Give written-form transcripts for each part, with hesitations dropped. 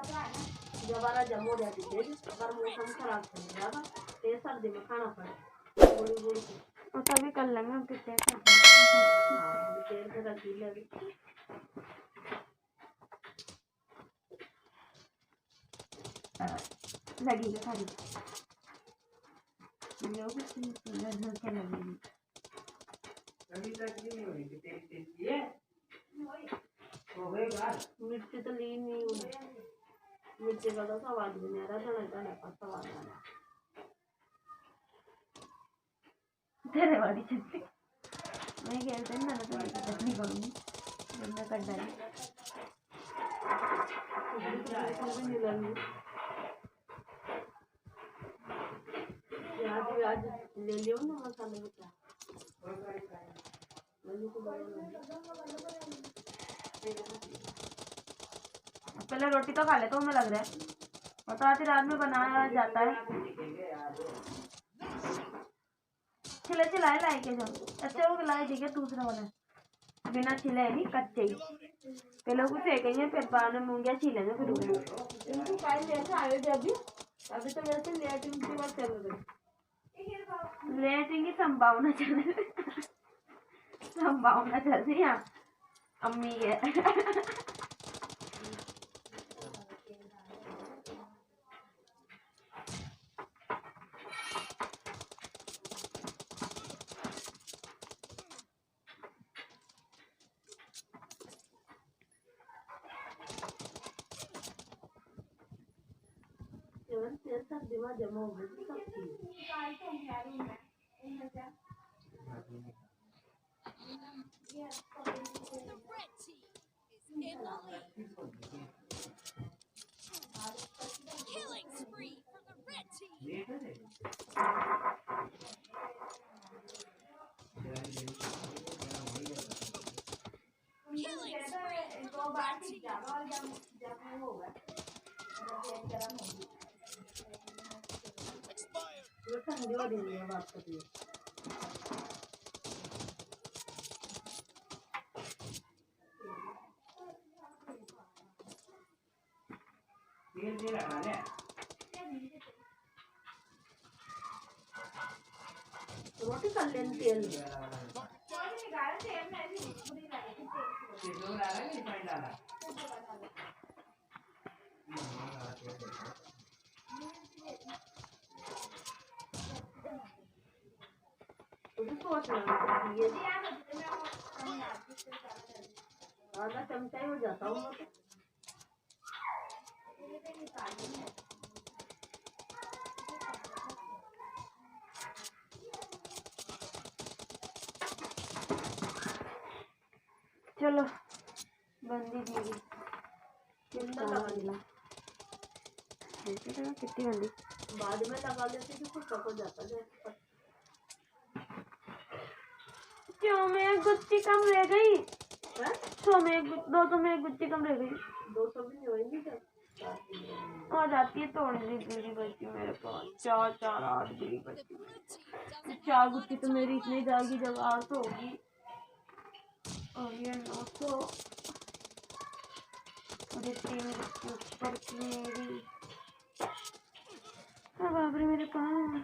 दोबारा जम हो जाती है अगर मौसम खराब हो जाएगा तो सर्दी में खाना पड़े गोली गोली और तभी कर लेंगे हम कितने देर से रखी लगी लगेगा सारी लोग घर के लगेगी अभी तक नहीं हुई तेरी है हो गई बात मिर्ची तो ली नहीं हुई मिर्ची का तो स्वाद भी नहीं आ रहा था का स्वाद आ रहा तेरे वाली चटनी मैं कहते हैं ना तो चटनी करूँगी जब मैं कर डाली आज ले लियो ना मसाले का पहले रोटी तो खा ले तो हमें लग रहा है और तो आधी रात में बनाया जाता है छिले छिलाए लाए के जो अच्छे वो लाए ठीक है दूसरा वाला बिना छिले नहीं कच्चे ही पहले कुछ सेकेंगे फिर बाद में मूंगिया छीलेंगे फिर इनको काल लेके आए थे अभी तो वैसे लेटिंग की बात चल रही लेटिंग की संभावना चल रही है अम्मी के दिमाग जमा हो गई सब चीज Killing spree for the red team. Killing spree for the red team. ठंडी हो रही है बात करती है तेल रखा है रोटी कर लेनी तेल आधा चमचा ही हो जाता हूँ चलो बंदी दीदी कितनी बंदी बाद में लगा लेते तो कुछ पक जाता है क्यों में गुच्ची कम रह गई दो तो में गुच्ची कम रह गई 200 भी नहीं होगी क्या और जाती है थोड़ी सी गिरी बची मेरे पास 4 गिरी बची 4 गुच्ची तो मेरी इतनी जाएगी जब 8 होगी और ये 900 और ये 3 गुच्ची ऊपर की मेरी बाप रे मेरे पास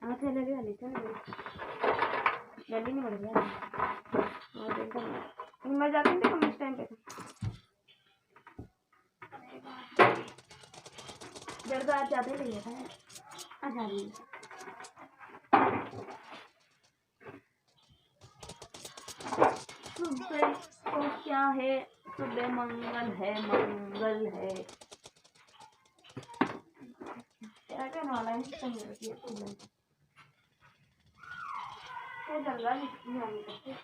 हाथ लगे वाली था जल्दी नहीं बढ़ गया और एकदम मैं जाती थी कम इस टाइम पे जब तो आज ज़्यादा ही लिया था आज आ रही सुबह तो क्या है सुबह मंगल है क्या क्या वाला है तो जल्दा नहीं आने करते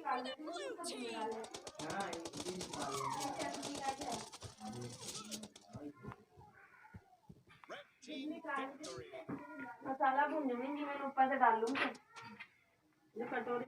For the blue team. मसाला भूनूंगी मैंने ऊपर से डाल लूंगी कटोरी